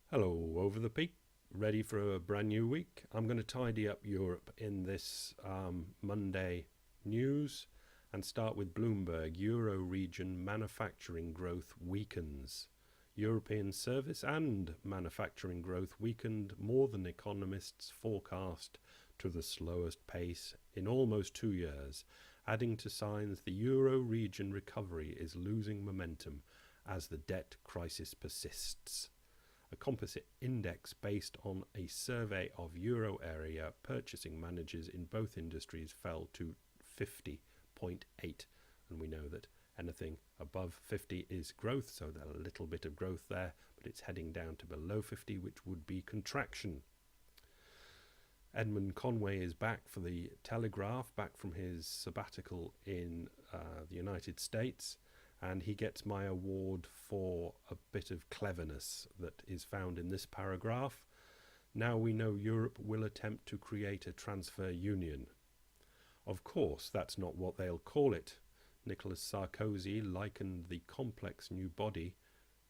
Hello, over the peak. Ready for a brand new week? I'm going to tidy up Europe in this Monday news and start with Bloomberg. Euro region manufacturing growth weakens. European service and manufacturing growth weakened more than economists forecast, to the slowest pace in almost 2 years, adding to signs the Euro region recovery is losing momentum as the debt crisis persists. A composite index based on a survey of euro area purchasing managers in both industries fell to 50.8, and we know that anything above 50 is growth, so there's a little bit of growth there, but it's heading down to below 50, which would be contraction. Edmund Conway is back for the Telegraph, back from his sabbatical in the United States, and he gets my award for a bit of cleverness that is found in this paragraph. Now we know Europe will attempt to create a transfer union. Of course, that's not what they'll call it. Nicolas Sarkozy likened the complex new body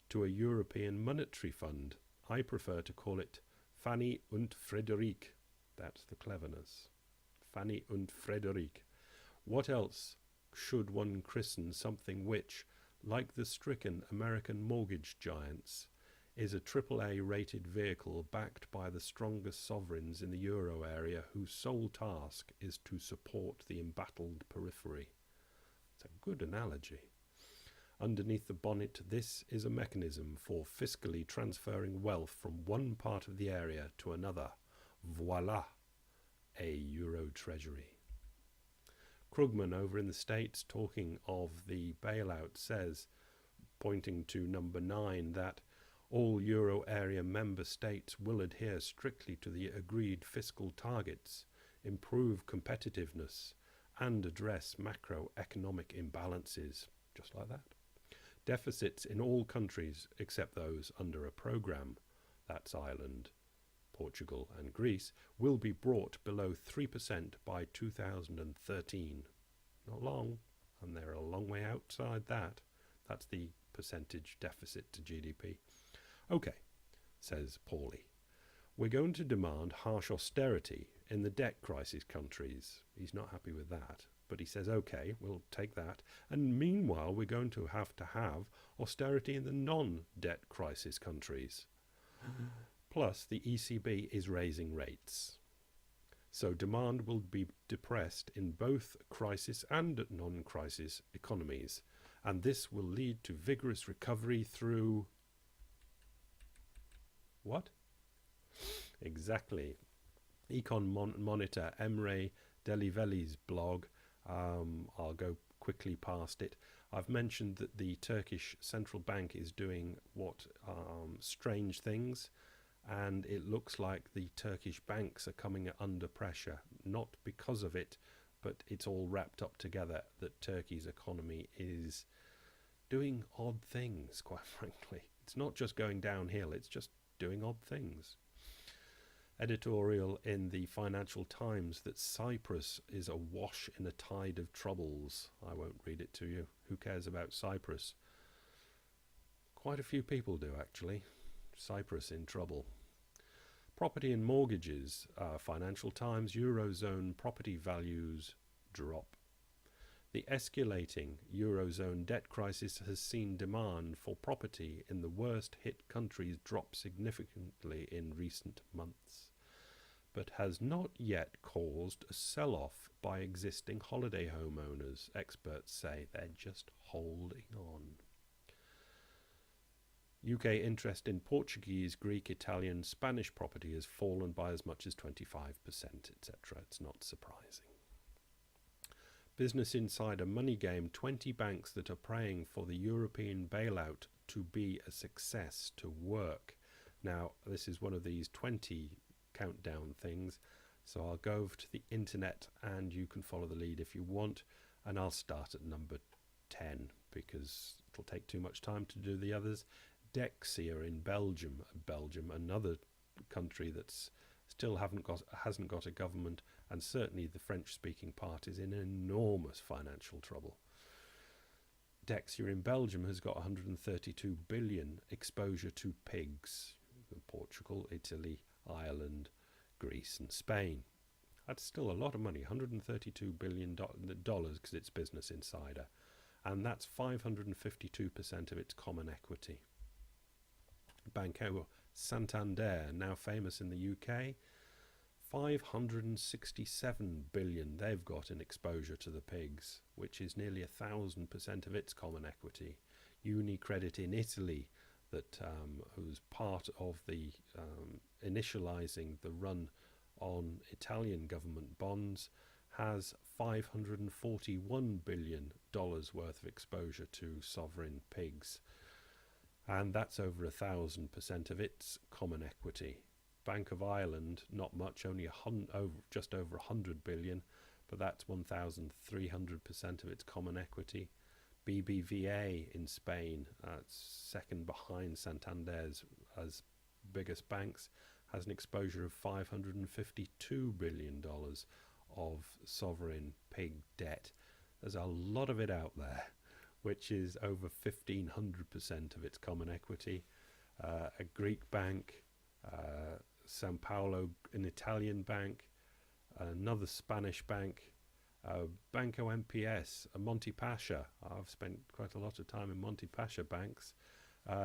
to a European monetary fund. I prefer to call it Fanny und Frederic. That's the cleverness. Fanny und Frederic. What else should one christen something which, like the stricken American mortgage giants, is a AAA rated vehicle backed by the strongest sovereigns in the euro area whose sole task is to support the embattled periphery? It's a good analogy. Underneath the bonnet, this is a mechanism for fiscally transferring wealth from one part of the area to another. Voila, a euro treasury. Krugman over in the States, talking of the bailout, says, pointing to number 9, that all euro area member states will adhere strictly to the agreed fiscal targets, improve competitiveness, and address macroeconomic imbalances, just like that. Deficits in all countries except those under a programme, that's Ireland, Portugal and Greece, will be brought below 3% by 2013. Not long, and they're a long way outside that. That's the percentage deficit to GDP. Okay, says Paulie, we're going to demand harsh austerity in the debt crisis countries. He's not happy with that, but he says, okay, we'll take that. And meanwhile, we're going to have austerity in the non-debt crisis countries. Plus, the ECB is raising rates. So demand will be depressed in both crisis and non-crisis economies. And this will lead to vigorous recovery through... What? Exactly. Econ Monitor Emre Deliveli's blog. I'll go quickly past it. I've mentioned that the Turkish central bank is doing strange things, and it looks like the Turkish banks are coming under pressure, not because of it, but it's all wrapped up together that Turkey's economy is doing odd things, quite frankly. It's not just going downhill, it's just doing odd things. Editorial in the Financial Times that Cyprus is awash in a tide of troubles. I won't read it to you. Who cares about Cyprus? Quite a few people do, actually. Cyprus in trouble. Property and mortgages. Financial Times, Eurozone property values drop. The escalating Eurozone debt crisis has seen demand for property in the worst hit countries drop significantly in recent months, but has not yet caused a sell-off by existing holiday homeowners. Experts say they're just holding on. UK interest in Portuguese, Greek, Italian, Spanish property has fallen by as much as 25%, etc. It's not surprising. Business Insider Money Game, 20 banks that are praying for the European bailout to be a success to work. Now, this is one of these 20 countdown things, so I'll go over to the internet and you can follow the lead if you want, and I'll start at number 10 because it'll take too much time to do the others. Dexia in Belgium, another country that's still hasn't got a government, and certainly the French-speaking part is in enormous financial trouble. Dexia in Belgium has got 132 billion exposure to pigs. Portugal, Italy, Ireland, Greece and Spain. That's still a lot of money, $132 billion because it's Business Insider. And that's 552% of its common equity. Banco Santander, now famous in the UK, 567 billion they've got in exposure to the pigs, which is nearly 1,000% of its common equity. UniCredit in Italy, that was part of the initialising the run on Italian government bonds, has $541 billion worth of exposure to sovereign pigs, and that's over 1,000% of its common equity. Bank of Ireland, not much, only just over 100 billion, but that's 1,300% of its common equity. BBVA in Spain, second behind Santander's as biggest banks, has an exposure of $552 billion of sovereign pig debt. There's a lot of it out there, which is over 1,500% of its common equity. A Greek bank, Sao Paulo, an Italian bank, another Spanish bank, Banco MPS, a Monte Pascha. I've spent quite a lot of time in Monte Pascha banks.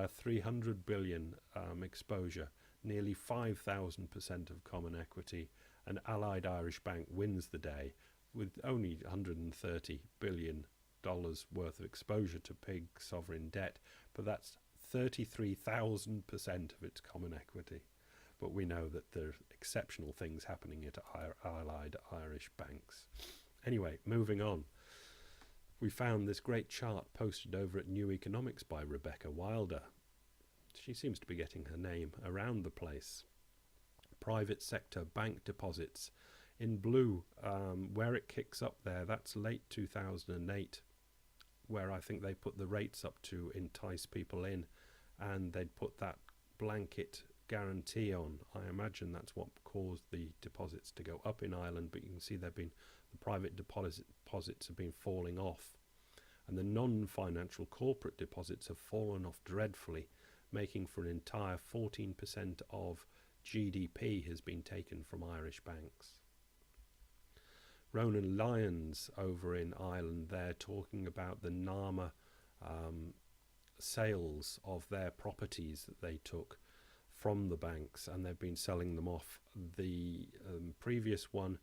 300 billion exposure, nearly 5,000% of common equity. And Allied Irish Bank wins the day with only $130 billion worth of exposure to pig sovereign debt, but that's 33,000% of its common equity. But we know that there are exceptional things happening at Allied Irish banks. Anyway, moving on. We found this great chart posted over at New Economics by Rebecca Wilder. She seems to be getting her name around the place. Private sector bank deposits. In blue, where it kicks up there, that's late 2008, where I think they put the rates up to entice people in, and they'd put that blanket guarantee on. I imagine that's what caused the deposits to go up in Ireland, but you can see the private deposits have been falling off, and the non-financial corporate deposits have fallen off dreadfully, making for an entire 14% of GDP has been taken from Irish banks. Ronan Lyons over in Ireland, they're talking about the NAMA sales of their properties that they took from the banks, and they've been selling them off. The previous one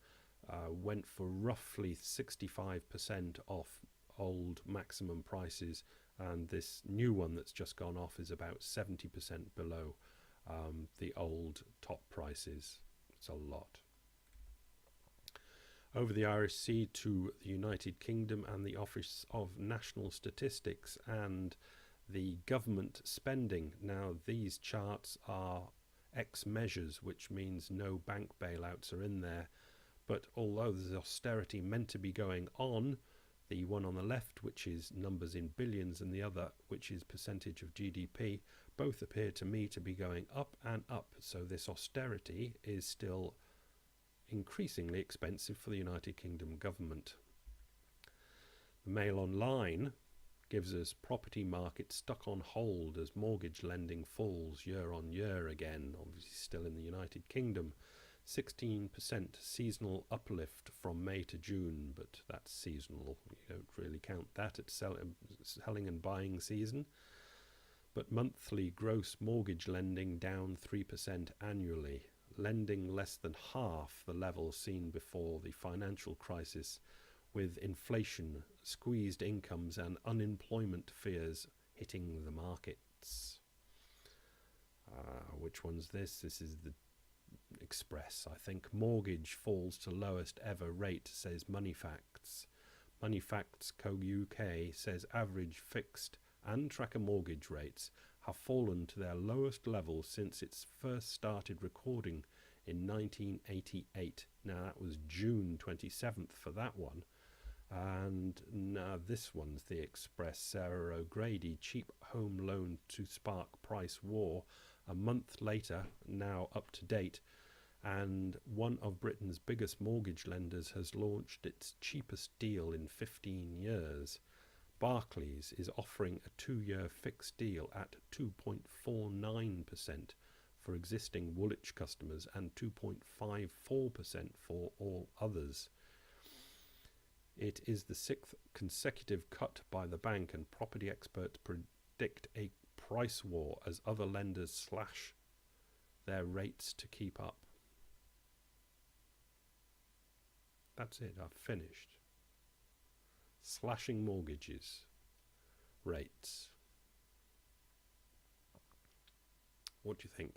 went for roughly 65% off old maximum prices, and this new one that's just gone off is about 70% below the old top prices. It's a lot. Over the Irish Sea to the United Kingdom and the Office of National Statistics and the government spending. Now, these charts are ex measures, which means no bank bailouts are in there. But although there's austerity meant to be going on, the one on the left, which is numbers in billions, and the other, which is percentage of GDP, both appear to me to be going up and up. So this austerity is still increasingly expensive for the United Kingdom government. The Mail Online gives us property market stuck on hold as mortgage lending falls year on year again, obviously still in the United Kingdom. 16% seasonal uplift from May to June, but that's seasonal. You don't really count that at selling and buying season. But monthly gross mortgage lending down 3% annually, lending less than half the level seen before the financial crisis, with inflation, squeezed incomes and unemployment fears hitting the markets. Which one's this? This is the Express, I think. Mortgage falls to lowest ever rate, says Moneyfacts. Moneyfacts Co UK says average fixed and tracker mortgage rates have fallen to their lowest level since it first started recording in 1988. Now that was June 27th for that one. And now this one's the Express. Sarah O'Grady, cheap home loan to spark price war. A month later, now up to date, and one of Britain's biggest mortgage lenders has launched its cheapest deal in 15 years. Barclays is offering a 2-year fixed deal at 2.49% for existing Woolwich customers and 2.54% for all others. It is the 6th consecutive cut by the bank, and property experts predict a price war as other lenders slash their rates to keep up. That's it, I've finished. Slashing mortgages rates. What do you think?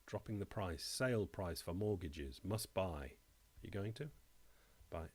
Dropping the price, sale price for mortgages, must buy. You going to? Bye.